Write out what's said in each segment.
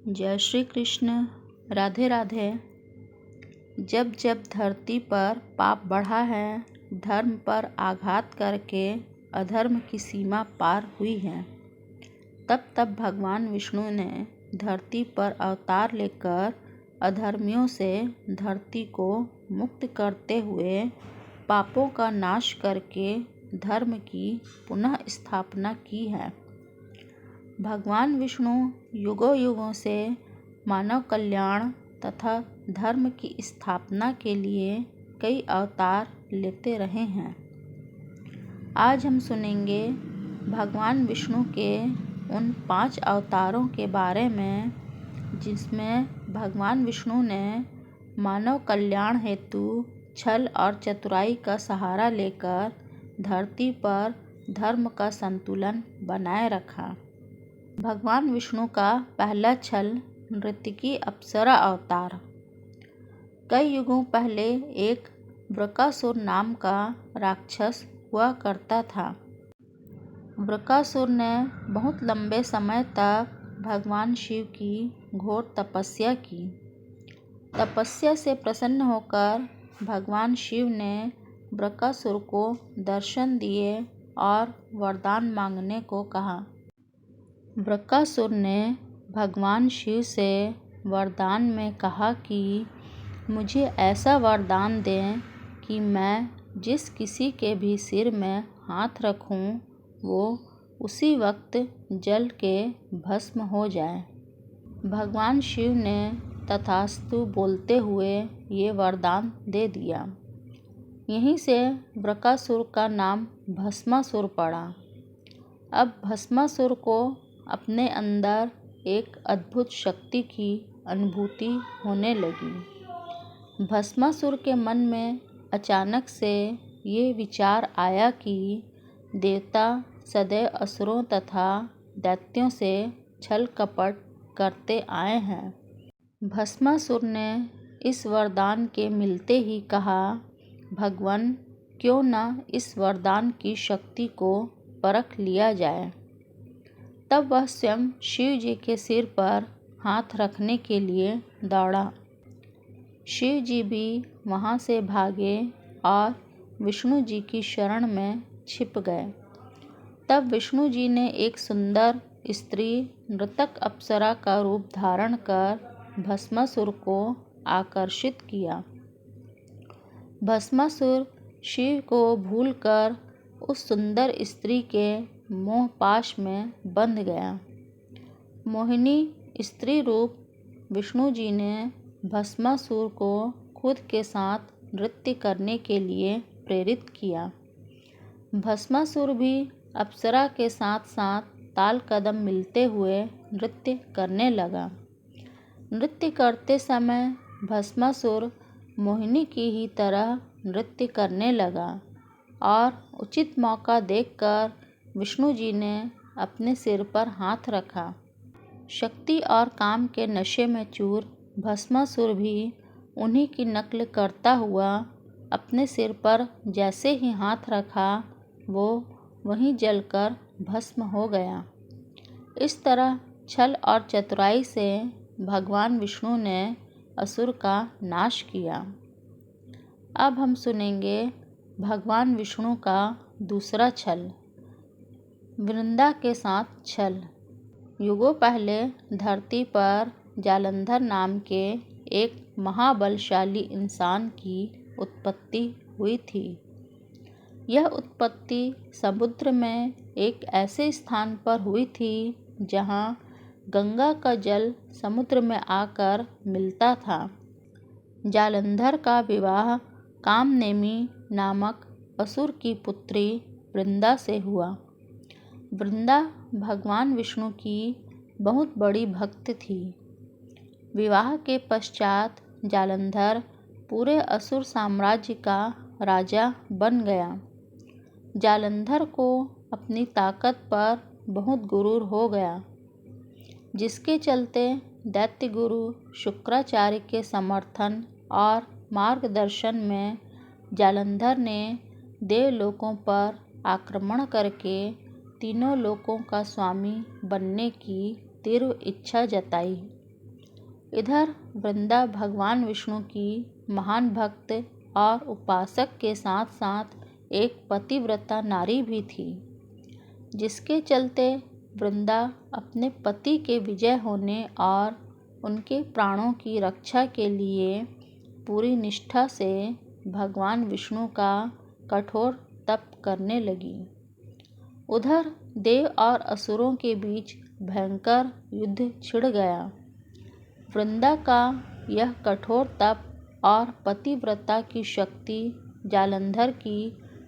जय श्री कृष्ण। राधे राधे। जब जब धरती पर पाप बढ़ा है, धर्म पर आघात करके अधर्म की सीमा पार हुई है, तब तब भगवान विष्णु ने धरती पर अवतार लेकर अधर्मियों से धरती को मुक्त करते हुए पापों का नाश करके धर्म की पुनः स्थापना की है। भगवान विष्णु युगों युगों से मानव कल्याण तथा धर्म की स्थापना के लिए कई अवतार लेते रहे हैं। आज हम सुनेंगे भगवान विष्णु के उन 5 अवतारों के बारे में, जिसमें भगवान विष्णु ने मानव कल्याण हेतु छल और चतुराई का सहारा लेकर धरती पर धर्म का संतुलन बनाए रखा। भगवान विष्णु का पहला छल नृत्यकी अप्सरा अवतार। कई युगों पहले एक वृकासुर नाम का राक्षस हुआ करता था। वृकासुर ने बहुत लंबे समय तक भगवान शिव की घोर तपस्या की। तपस्या से प्रसन्न होकर भगवान शिव ने वृकासुर को दर्शन दिए और वरदान मांगने को कहा। वृकासुर ने भगवान शिव से वरदान में कहा कि मुझे ऐसा वरदान दें कि मैं जिस किसी के भी सिर में हाथ रखूं, वो उसी वक्त जल के भस्म हो जाए। भगवान शिव ने तथास्तु बोलते हुए ये वरदान दे दिया। यहीं से वृकासुर का नाम भस्मासुर पड़ा। अब भस्मासुर को अपने अंदर एक अद्भुत शक्ति की अनुभूति होने लगी। भस्मासुर के मन में अचानक से ये विचार आया कि देवता सदैव असुरों तथा दैत्यों से छल कपट करते आए हैं। भस्मासुर ने इस वरदान के मिलते ही कहा, भगवान, क्यों न इस वरदान की शक्ति को परख लिया जाए। तब वह स्वयं शिव जी के सिर पर हाथ रखने के लिए दौड़ा। शिव जी भी वहाँ से भागे और विष्णु जी की शरण में छिप गए। तब विष्णु जी ने एक सुंदर स्त्री नर्तक अप्सरा का रूप धारण कर भस्मासुर को आकर्षित किया। भस्मासुर शिव को भूलकर उस सुंदर स्त्री के मोह पाश में बंध गया। मोहिनी स्त्री रूप विष्णु जी ने भस्मासुर को खुद के साथ नृत्य करने के लिए प्रेरित किया। भस्मासुर भी अप्सरा के साथ साथ ताल कदम मिलते हुए नृत्य करने लगा। नृत्य करते समय भस्मासुर मोहिनी की ही तरह नृत्य करने लगा और उचित मौका देखकर विष्णु जी ने अपने सिर पर हाथ रखा। शक्ति और काम के नशे में चूर भस्मासुर भी उन्हीं की नकल करता हुआ अपने सिर पर जैसे ही हाथ रखा, वो वहीं जलकर भस्म हो गया। इस तरह छल और चतुराई से भगवान विष्णु ने असुर का नाश किया। अब हम सुनेंगे भगवान विष्णु का दूसरा छल, वृंदा के साथ छल। युगों पहले धरती पर जालंधर नाम के एक महाबलशाली इंसान की उत्पत्ति हुई थी। यह उत्पत्ति समुद्र में एक ऐसे स्थान पर हुई थी जहाँ गंगा का जल समुद्र में आकर मिलता था। जालंधर का विवाह कामनेमी नामक असुर की पुत्री वृंदा से हुआ। वृंदा भगवान विष्णु की बहुत बड़ी भक्त थी। विवाह के पश्चात जालंधर पूरे असुर साम्राज्य का राजा बन गया। जालंधर को अपनी ताकत पर बहुत गुरूर हो गया, जिसके चलते दैत्य गुरु शुक्राचार्य के समर्थन और मार्गदर्शन में जालंधर ने देवलोकों पर आक्रमण करके तीनों लोकों का स्वामी बनने की तीव्र इच्छा जताई। इधर वृंदा भगवान विष्णु की महान भक्त और उपासक के साथ साथ एक पतिव्रता नारी भी थी, जिसके चलते वृंदा अपने पति के विजय होने और उनके प्राणों की रक्षा के लिए पूरी निष्ठा से भगवान विष्णु का कठोर तप करने लगी। उधर देव और असुरों के बीच भयंकर युद्ध छिड़ गया। वृंदा का यह कठोर तप और पतिव्रता की शक्ति जालंधर की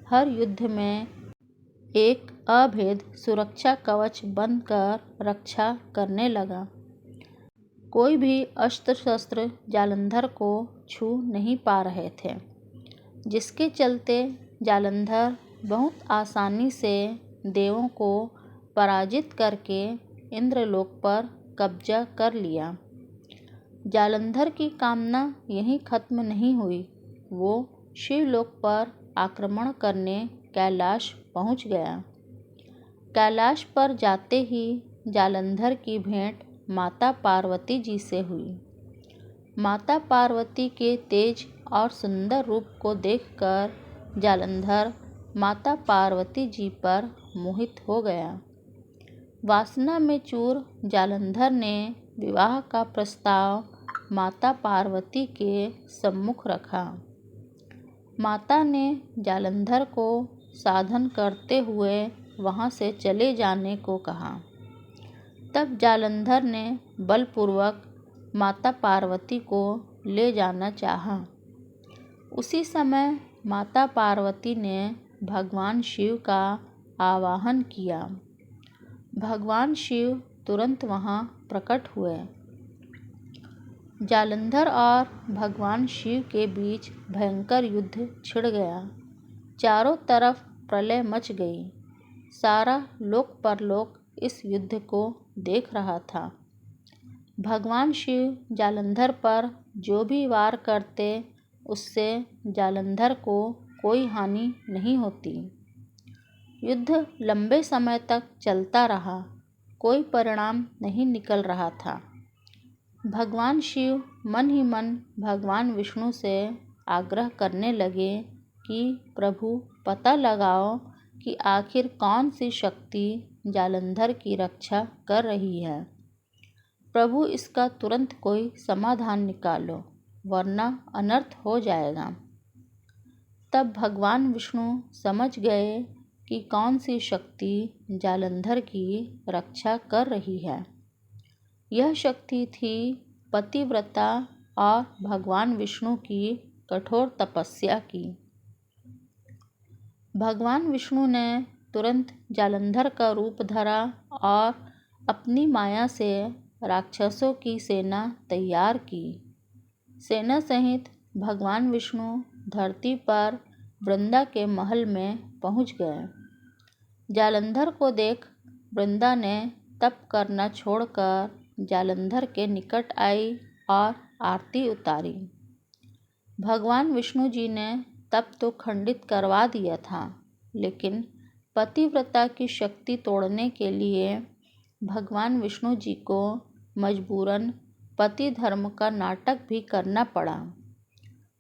हर युद्ध में एक अभेद सुरक्षा कवच बनकर रक्षा करने लगा। कोई भी अस्त्र शस्त्र जालंधर को छू नहीं पा रहे थे, जिसके चलते जालंधर बहुत आसानी से देवों को पराजित करके इंद्रलोक पर कब्जा कर लिया। जालंधर की कामना यहीं खत्म नहीं हुई। वो शिवलोक पर आक्रमण करने कैलाश पहुंच गया। कैलाश पर जाते ही जालंधर की भेंट माता पार्वती जी से हुई। माता पार्वती के तेज और सुंदर रूप को देखकर जालंधर माता पार्वती जी पर मोहित हो गया। वासना में चूर जालंधर ने विवाह का प्रस्ताव माता पार्वती के सम्मुख रखा। माता ने जालंधर को साधन करते हुए वहां से चले जाने को कहा। तब जालंधर ने बलपूर्वक माता पार्वती को ले जाना चाहा। उसी समय माता पार्वती ने भगवान शिव का आवाहन किया। भगवान शिव तुरंत वहां प्रकट हुए। जालंधर और भगवान शिव के बीच भयंकर युद्ध छिड़ गया। चारों तरफ प्रलय मच गई। सारा लोक परलोक इस युद्ध को देख रहा था। भगवान शिव जालंधर पर जो भी वार करते, उससे जालंधर को कोई हानि नहीं होती। युद्ध लंबे समय तक चलता रहा। कोई परिणाम नहीं निकल रहा था। भगवान शिव मन ही मन भगवान विष्णु से आग्रह करने लगे कि प्रभु, पता लगाओ कि आखिर कौन सी शक्ति जालंधर की रक्षा कर रही है। प्रभु, इसका तुरंत कोई समाधान निकालो, वरना अनर्थ हो जाएगा। तब भगवान विष्णु समझ गए कि कौन सी शक्ति जालंधर की रक्षा कर रही है। यह शक्ति थी पतिव्रता और भगवान विष्णु की कठोर तपस्या की। भगवान विष्णु ने तुरंत जालंधर का रूप धरा और अपनी माया से राक्षसों की सेना तैयार की। सेना सहित भगवान विष्णु धरती पर वृंदा के महल में पहुंच गए। जालंधर को देख वृंदा ने तप करना छोड़कर जालंधर के निकट आई और आरती उतारी। भगवान विष्णु जी ने तप तो खंडित करवा दिया था, लेकिन पतिव्रता की शक्ति तोड़ने के लिए भगवान विष्णु जी को मजबूरन पति धर्म का नाटक भी करना पड़ा,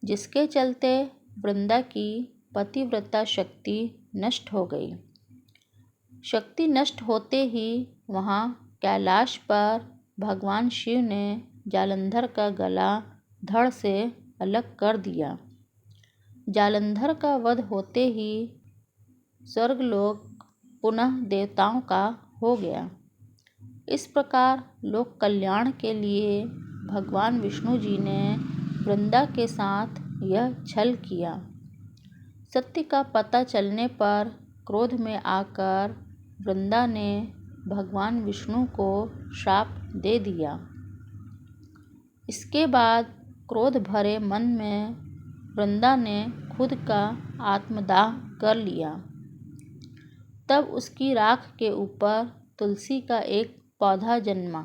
जिसके चलते वृंदा की पतिव्रता शक्ति नष्ट हो गई। शक्ति नष्ट होते ही वहाँ कैलाश पर भगवान शिव ने जालंधर का गला धड़ से अलग कर दिया। जालंधर का वध होते ही स्वर्गलोक पुनः देवताओं का हो गया। इस प्रकार लोक कल्याण के लिए भगवान विष्णु जी ने वृंदा के साथ यह छल किया। सत्य का पता चलने पर क्रोध में आकर वृंदा ने भगवान विष्णु को श्राप दे दिया। इसके बाद क्रोध भरे मन में वृंदा ने खुद का आत्मदाह कर लिया। तब उसकी राख के ऊपर तुलसी का एक पौधा जन्मा।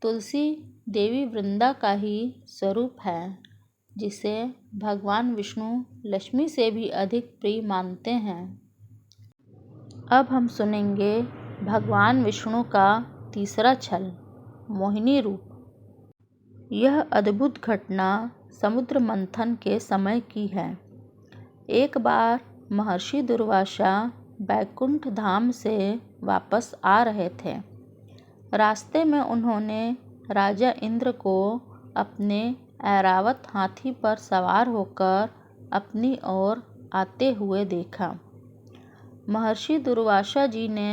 तुलसी देवी वृंदा का ही स्वरूप है, जिसे भगवान विष्णु लक्ष्मी से भी अधिक प्रिय मानते हैं। अब हम सुनेंगे भगवान विष्णु का तीसरा छल, मोहिनी रूप। यह अद्भुत घटना समुद्र मंथन के समय की है। एक बार महर्षि दुर्वासा बैकुंठ धाम से वापस आ रहे थे। रास्ते में उन्होंने राजा इंद्र को अपने ऐरावत हाथी पर सवार होकर अपनी ओर आते हुए देखा। महर्षि दुर्वासा जी ने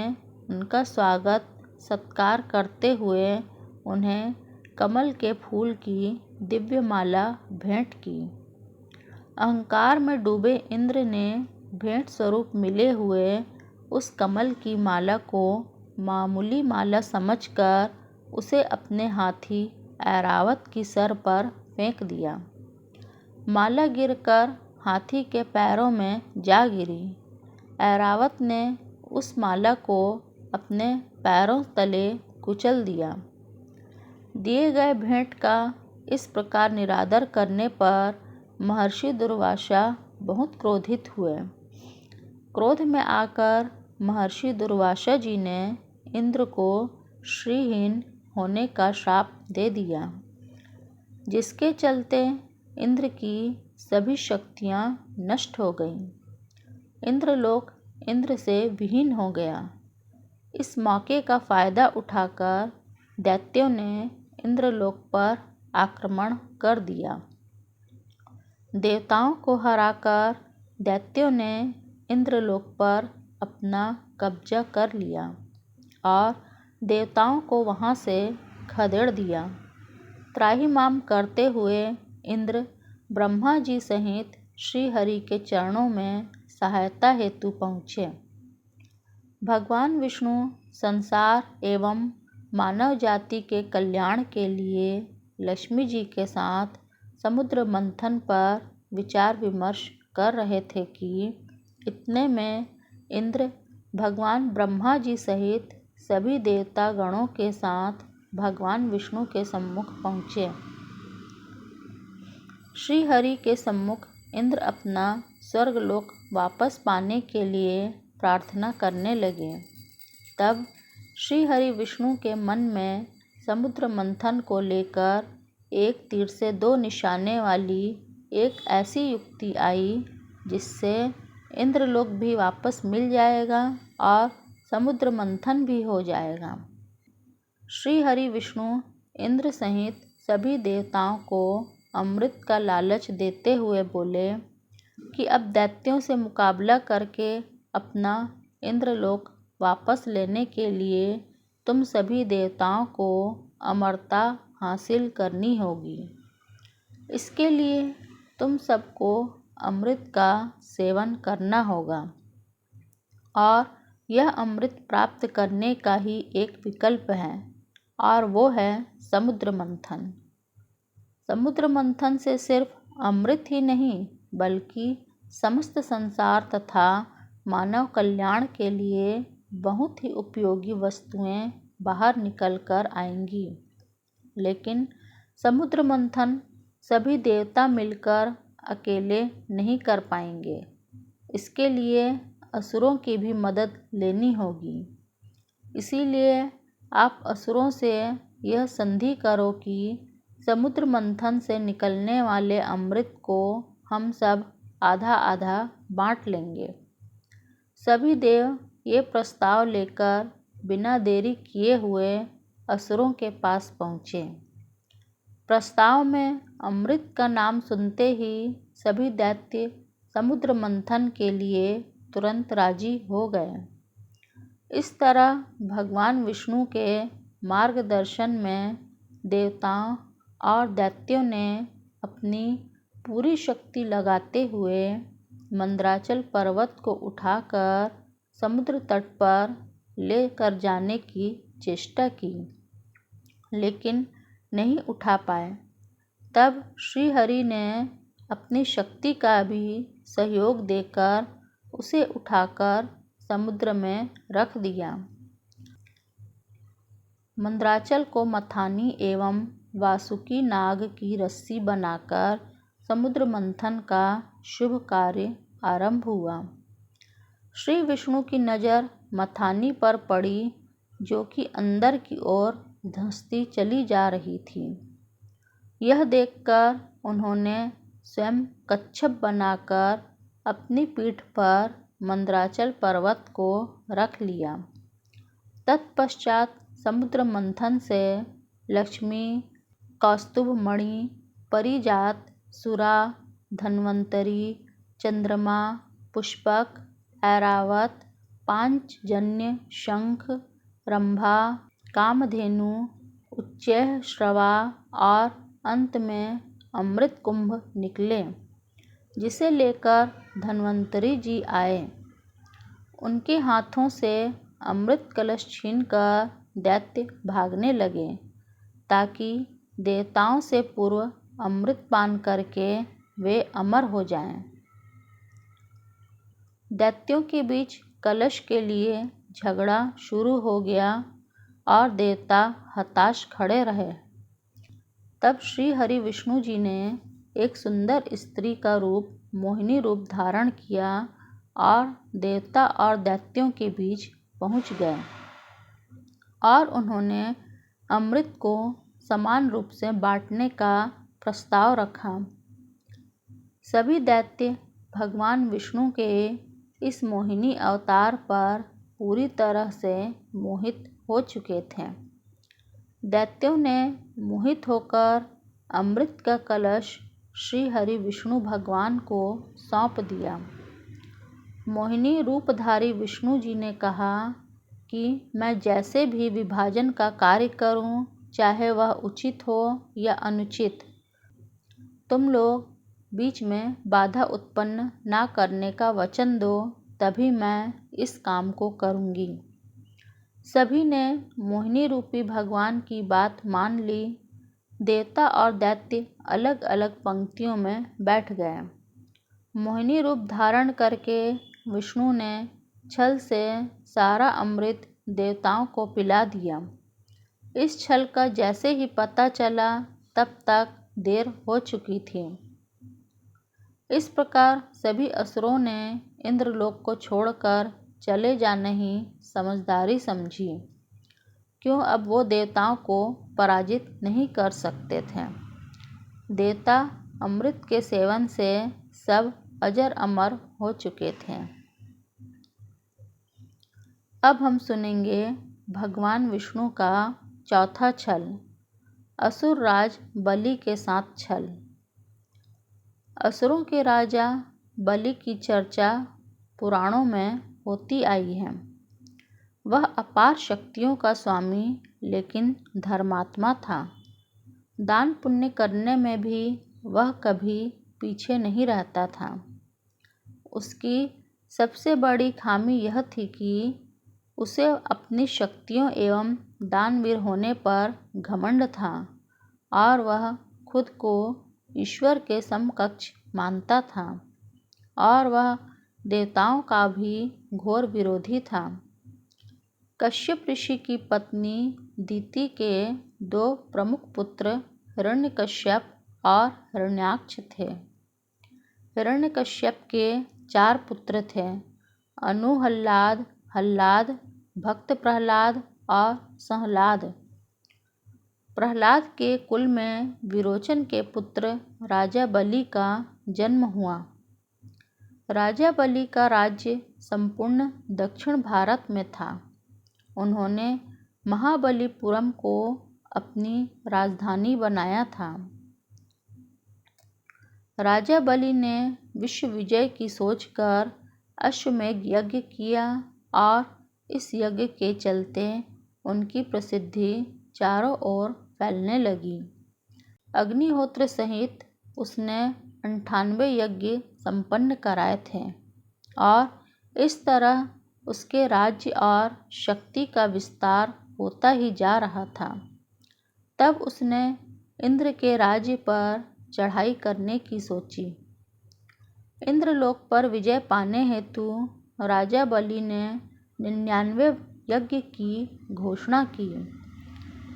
उनका स्वागत सत्कार करते हुए उन्हें कमल के फूल की दिव्य माला भेंट की। अहंकार में डूबे इंद्र ने भेंट स्वरूप मिले हुए उस कमल की माला को मामूली माला समझकर उसे अपने हाथी ऐरावत की सर पर फेंक दिया। माला गिरकर हाथी के पैरों में जा गिरी। ऐरावत ने उस माला को अपने पैरों तले कुचल दिया। दिए गए भेंट का इस प्रकार निरादर करने पर महर्षि दुर्वासा बहुत क्रोधित हुए। क्रोध में आकर महर्षि दुर्वासा जी ने इंद्र को श्रीहीन होने का श्राप दे दिया, जिसके चलते इंद्र की सभी शक्तियां नष्ट हो गईं। इंद्रलोक इंद्र से विहीन हो गया। इस मौके का फायदा उठाकर दैत्यों ने इंद्रलोक पर आक्रमण कर दिया। देवताओं को हराकर दैत्यों ने इंद्रलोक पर अपना कब्जा कर लिया और देवताओं को वहां से खदेड़ दिया। त्राहिमाम करते हुए इंद्र ब्रह्मा जी सहित श्री हरि के चरणों में सहायता हेतु पहुँचे। भगवान विष्णु संसार एवं मानव जाति के कल्याण के लिए लक्ष्मी जी के साथ समुद्र मंथन पर विचार विमर्श कर रहे थे कि इतने में इंद्र भगवान ब्रह्मा जी सहित सभी देवता गणों के साथ भगवान विष्णु के सम्मुख पहुँचे। श्री हरि के सम्मुख इंद्र अपना स्वर्गलोक वापस पाने के लिए प्रार्थना करने लगे। तब श्री हरि विष्णु के मन में समुद्र मंथन को लेकर एक तीर से दो निशाने वाली एक ऐसी युक्ति आई जिससे इंद्रलोक भी वापस मिल जाएगा और समुद्र मंथन भी हो जाएगा। श्री हरि विष्णु इंद्र सहित सभी देवताओं को अमृत का लालच देते हुए बोले कि अब दैत्यों से मुकाबला करके अपना इंद्रलोक वापस लेने के लिए तुम सभी देवताओं को अमरता हासिल करनी होगी। इसके लिए तुम सबको अमृत का सेवन करना होगा और यह अमृत प्राप्त करने का ही एक विकल्प है और वो है समुद्र मंथन। समुद्र मंथन से सिर्फ अमृत ही नहीं बल्कि समस्त संसार तथा मानव कल्याण के लिए बहुत ही उपयोगी वस्तुएं बाहर निकल कर आएंगी। लेकिन समुद्र मंथन सभी देवता मिलकर अकेले नहीं कर पाएंगे। इसके लिए असुरों की भी मदद लेनी होगी। इसीलिए आप असुरों से यह संधि करो कि समुद्र मंथन से निकलने वाले अमृत को हम सब आधा आधा बांट लेंगे। सभी देव ये प्रस्ताव लेकर बिना देरी किए हुए असुरों के पास पहुँचे। प्रस्ताव में अमृत का नाम सुनते ही सभी दैत्य समुद्र मंथन के लिए तुरंत राजी हो गए। इस तरह भगवान विष्णु के मार्गदर्शन में देवताओं और दैत्यों ने अपनी पूरी शक्ति लगाते हुए मंदराचल पर्वत को उठाकर समुद्र तट पर लेकर जाने की चेष्टा की, लेकिन नहीं उठा पाए। तब श्री हरि ने अपनी शक्ति का भी सहयोग देकर उसे उठाकर समुद्र में रख दिया। मंदराचल को मथानी एवं वासुकी नाग की रस्सी बनाकर समुद्र मंथन का शुभ कार्य आरंभ हुआ। श्री विष्णु की नज़र मथानी पर पड़ी, जो कि अंदर की ओर धंसती चली जा रही थी। यह देखकर उन्होंने स्वयं कच्छप बनाकर अपनी पीठ पर मंदराचल पर्वत को रख लिया। तत्पश्चात समुद्र मंथन से लक्ष्मी, कौस्तुभमणि, परिजात, सुरा, धन्वंतरी, चंद्रमा, पुष्पक, ऐरावत, पांचजन्य, शंख, रंभा, कामधेनु, उच्चैःश्रवा और अंत में अमृत कुंभ निकले, जिसे लेकर धन्वंतरी जी आए। उनके हाथों से अमृत कलश छीनकर दैत्य भागने लगे, ताकि देवताओं से पूर्व अमृत पान करके वे अमर हो जाएं। दैत्यों के बीच कलश के लिए झगड़ा शुरू हो गया और देवता हताश खड़े रहे। तब श्री हरि विष्णु जी ने एक सुंदर स्त्री का रूप, मोहिनी रूप धारण किया और देवता और दैत्यों के बीच पहुंच गए और उन्होंने अमृत को समान रूप से बांटने का प्रस्ताव रखा। सभी दैत्य भगवान विष्णु के इस मोहिनी अवतार पर पूरी तरह से मोहित हो चुके थे। दैत्यों ने मोहित होकर अमृत का कलश श्री हरि विष्णु भगवान को सौंप दिया। मोहिनी रूपधारी विष्णु जी ने कहा कि मैं जैसे भी विभाजन का कार्य करूं, चाहे वह उचित हो या अनुचित, तुम लोग बीच में बाधा उत्पन्न ना करने का वचन दो, तभी मैं इस काम को करूंगी। सभी ने मोहिनी रूपी भगवान की बात मान ली। देवता और दैत्य अलग अलग पंक्तियों में बैठ गए। मोहिनी रूप धारण करके विष्णु ने छल से सारा अमृत देवताओं को पिला दिया। इस छल का जैसे ही पता चला, तब तक देर हो चुकी थी। इस प्रकार सभी असुरों ने इंद्रलोक को छोड़कर चले जाने ही समझदारी समझी, क्यों अब वो देवताओं को पराजित नहीं कर सकते थे। देवता अमृत के सेवन से सब अजर अमर हो चुके थे। अब हम सुनेंगे भगवान विष्णु का चौथा छल, असुर राज बलि के साथ छल। असुरों के राजा बलि की चर्चा पुराणों में होती आई है। वह अपार शक्तियों का स्वामी, लेकिन धर्मात्मा था। दान पुण्य करने में भी वह कभी पीछे नहीं रहता था। उसकी सबसे बड़ी खामी यह थी कि उसे अपनी शक्तियों एवं दानवीर होने पर घमंड था और वह खुद को ईश्वर के समकक्ष मानता था और वह देवताओं का भी घोर विरोधी था। कश्यप ऋषि की पत्नी दिति के दो प्रमुख पुत्र हिरण्यकश्यप और हिरण्याक्ष थे। हिरण्यकश्यप के 4 पुत्र थे, अनुहल्लाद, हल्लाद, भक्त प्रहलाद और संहलाद। प्रहलाद के कुल में विरोचन के पुत्र राजा बलि का जन्म हुआ। राजा बलि का राज्य संपूर्ण दक्षिण भारत में था। उन्होंने महाबलीपुरम को अपनी राजधानी बनाया था। राजा बलि ने विश्व विजय की सोचकर अश्वमेध यज्ञ किया और इस यज्ञ के चलते उनकी प्रसिद्धि चारों ओर फैलने लगी। अग्निहोत्र सहित उसने 98 यज्ञ संपन्न कराए थे और इस तरह उसके राज्य और शक्ति का विस्तार होता ही जा रहा था। तब उसने इंद्र के राज्य पर चढ़ाई करने की सोची। इंद्रलोक पर विजय पाने हेतु राजा बलि ने 99 यज्ञ की घोषणा की।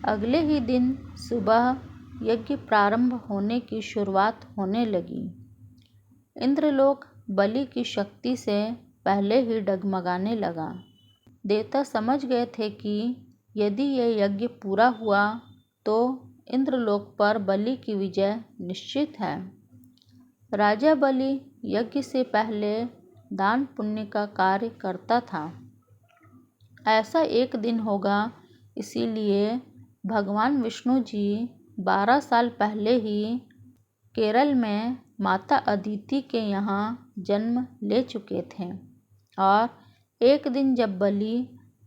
अगले ही दिन सुबह यज्ञ प्रारंभ होने की शुरुआत होने लगी। इंद्रलोक बलि की शक्ति से पहले ही डगमगाने लगा। देवता समझ गए थे कि यदि यह यज्ञ पूरा हुआ तो इंद्रलोक पर बलि की विजय निश्चित है। राजा बलि यज्ञ से पहले दान पुण्य का कार्य करता था। ऐसा एक दिन होगा, इसीलिए भगवान विष्णु जी 12 साल पहले ही केरल में माता अदिति के यहाँ जन्म ले चुके थे। और एक दिन जब बलि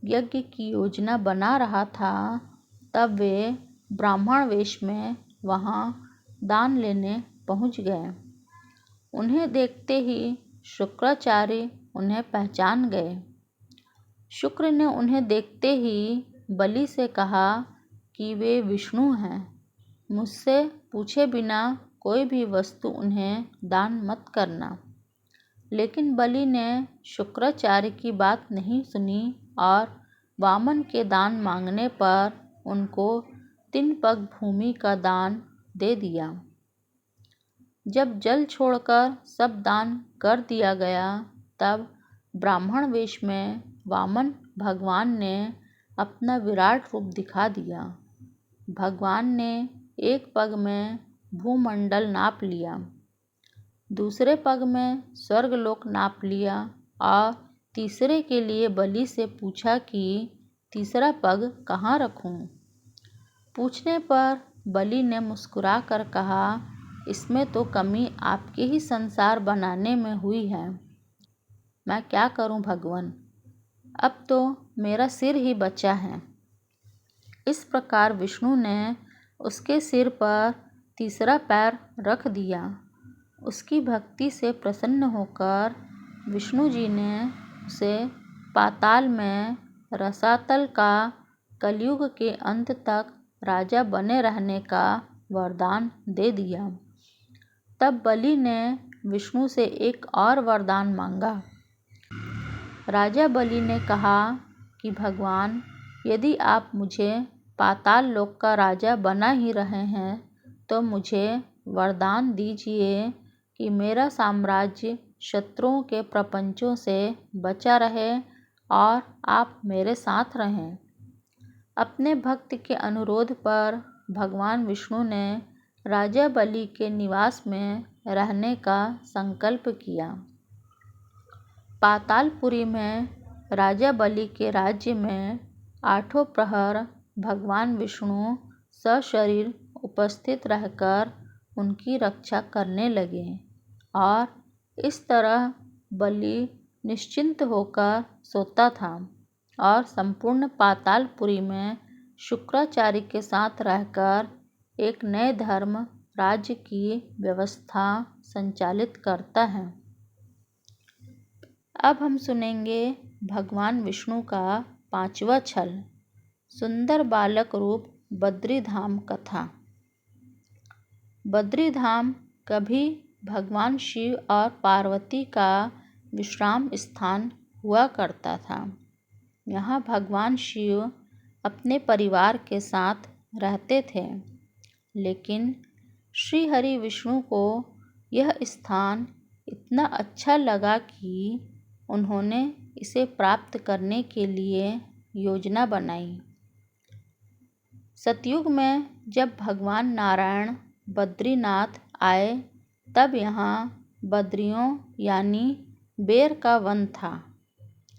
यज्ञ की योजना बना रहा था, तब वे ब्राह्मण वेश में वहाँ दान लेने पहुँच गए। उन्हें देखते ही शुक्राचार्य उन्हें पहचान गए। शुक्र ने उन्हें देखते ही बलि से कहा कि वे विष्णु हैं, मुझसे पूछे बिना कोई भी वस्तु उन्हें दान मत करना। लेकिन बलि ने शुक्राचार्य की बात नहीं सुनी और वामन के दान मांगने पर उनको 3 पग भूमि का दान दे दिया। जब जल छोड़कर सब दान कर दिया गया, तब ब्राह्मण वेश में वामन भगवान ने अपना विराट रूप दिखा दिया। भगवान ने एक पग में भूमंडल नाप लिया, दूसरे पग में स्वर्गलोक नाप लिया और तीसरे के लिए बलि से पूछा कि तीसरा पग कहाँ रखूं। पूछने पर बलि ने मुस्कुरा कर कहा, इसमें तो कमी आपके ही संसार बनाने में हुई है। मैं क्या करूं भगवान, अब तो मेरा सिर ही बचा है। इस प्रकार विष्णु ने उसके सिर पर तीसरा पैर रख दिया। उसकी भक्ति से प्रसन्न होकर विष्णु जी ने उसे पाताल में रसातल का कलयुग के अंत तक राजा बने रहने का वरदान दे दिया। तब बलि ने विष्णु से एक और वरदान मांगा। राजा बलि ने कहा कि भगवान, यदि आप मुझे पाताल लोक का राजा बना ही रहे हैं, तो मुझे वरदान दीजिए कि मेरा साम्राज्य शत्रुओं के प्रपंचों से बचा रहे और आप मेरे साथ रहें। अपने भक्त के अनुरोध पर भगवान विष्णु ने राजा बलि के निवास में रहने का संकल्प किया। पातालपुरी में राजा बलि के राज्य में 8 प्रहर भगवान विष्णु सशरीर उपस्थित रहकर उनकी रक्षा करने लगे और इस तरह बलि निश्चिंत होकर सोता था और संपूर्ण पातालपुरी में शुक्राचार्य के साथ रहकर एक नए धर्म राज्य की व्यवस्था संचालित करता है। अब हम सुनेंगे भगवान विष्णु का 5वां छल, सुंदर बालक रूप बद्रीधाम कथा। बद्रीधाम कभी भगवान शिव और पार्वती का विश्राम स्थान हुआ करता था। यहाँ भगवान शिव अपने परिवार के साथ रहते थे, लेकिन श्री हरि विष्णु को यह स्थान इतना अच्छा लगा कि उन्होंने इसे प्राप्त करने के लिए योजना बनाई। सतयुग में जब भगवान नारायण बद्रीनाथ आए, तब यहाँ बद्रियों यानी बेर का वन था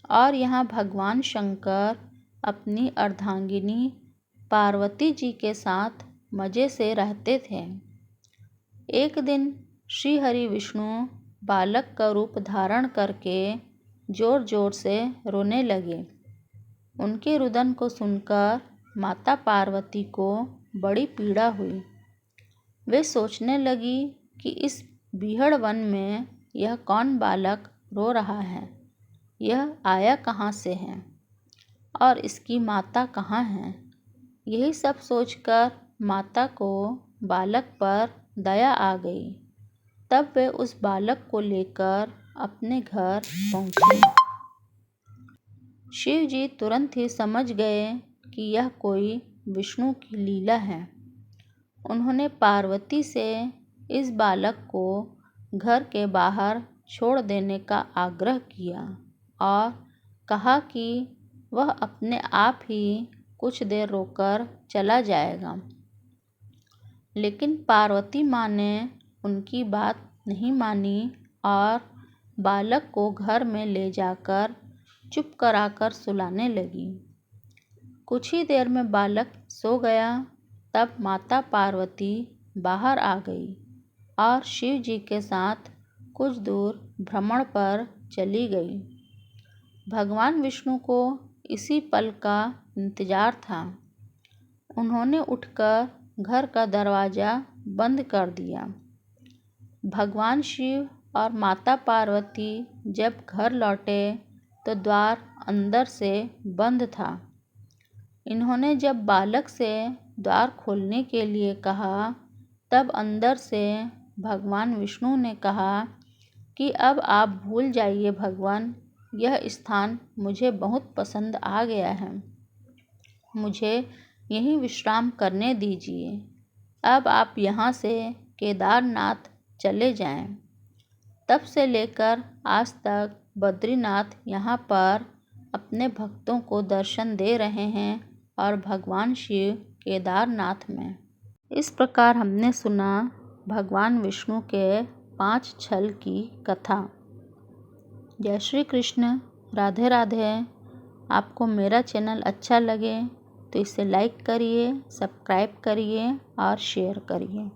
और यहाँ भगवान शंकर अपनी अर्धांगिनी पार्वती जी के साथ मज़े से रहते थे। एक दिन श्री हरि विष्णु बालक का रूप धारण करके जोर जोर से रोने लगे। उनके रुदन को सुनकर माता पार्वती को बड़ी पीड़ा हुई। वे सोचने लगी कि इस बीहड़ वन में यह कौन बालक रो रहा है, यह आया कहाँ से है और इसकी माता कहाँ है। यही सब सोचकर माता को बालक पर दया आ गई। तब वे उस बालक को लेकर अपने घर पहुँची। शिव जी तुरंत ही समझ गए कि यह कोई विष्णु की लीला है। उन्होंने पार्वती से इस बालक को घर के बाहर छोड़ देने का आग्रह किया और कहा कि वह अपने आप ही कुछ देर रोकर चला जाएगा। लेकिन पार्वती माँ ने उनकी बात नहीं मानी और बालक को घर में ले जाकर चुप कराकर सुलाने लगी। कुछ ही देर में बालक सो गया। तब माता पार्वती बाहर आ गई और शिव जी के साथ कुछ दूर भ्रमण पर चली गई। भगवान विष्णु को इसी पल का इंतजार था। उन्होंने उठकर घर का दरवाज़ा बंद कर दिया। भगवान शिव और माता पार्वती जब घर लौटे तो द्वार अंदर से बंद था। इन्होंने जब बालक से द्वार खोलने के लिए कहा तब अंदर से भगवान विष्णु ने कहा कि अब आप भूल जाइए भगवान, यह स्थान मुझे बहुत पसंद आ गया है। मुझे यहीं विश्राम करने दीजिए। अब आप यहाँ से केदारनाथ चले जाएं। तब से लेकर आज तक बद्रीनाथ यहाँ पर अपने भक्तों को दर्शन दे रहे हैं और भगवान शिव केदारनाथ में। इस प्रकार हमने सुना भगवान विष्णु के 5 छल की कथा। जय श्री कृष्ण, राधे राधे। आपको मेरा चैनल अच्छा लगे तो इसे लाइक करिए, सब्सक्राइब करिए और शेयर करिए।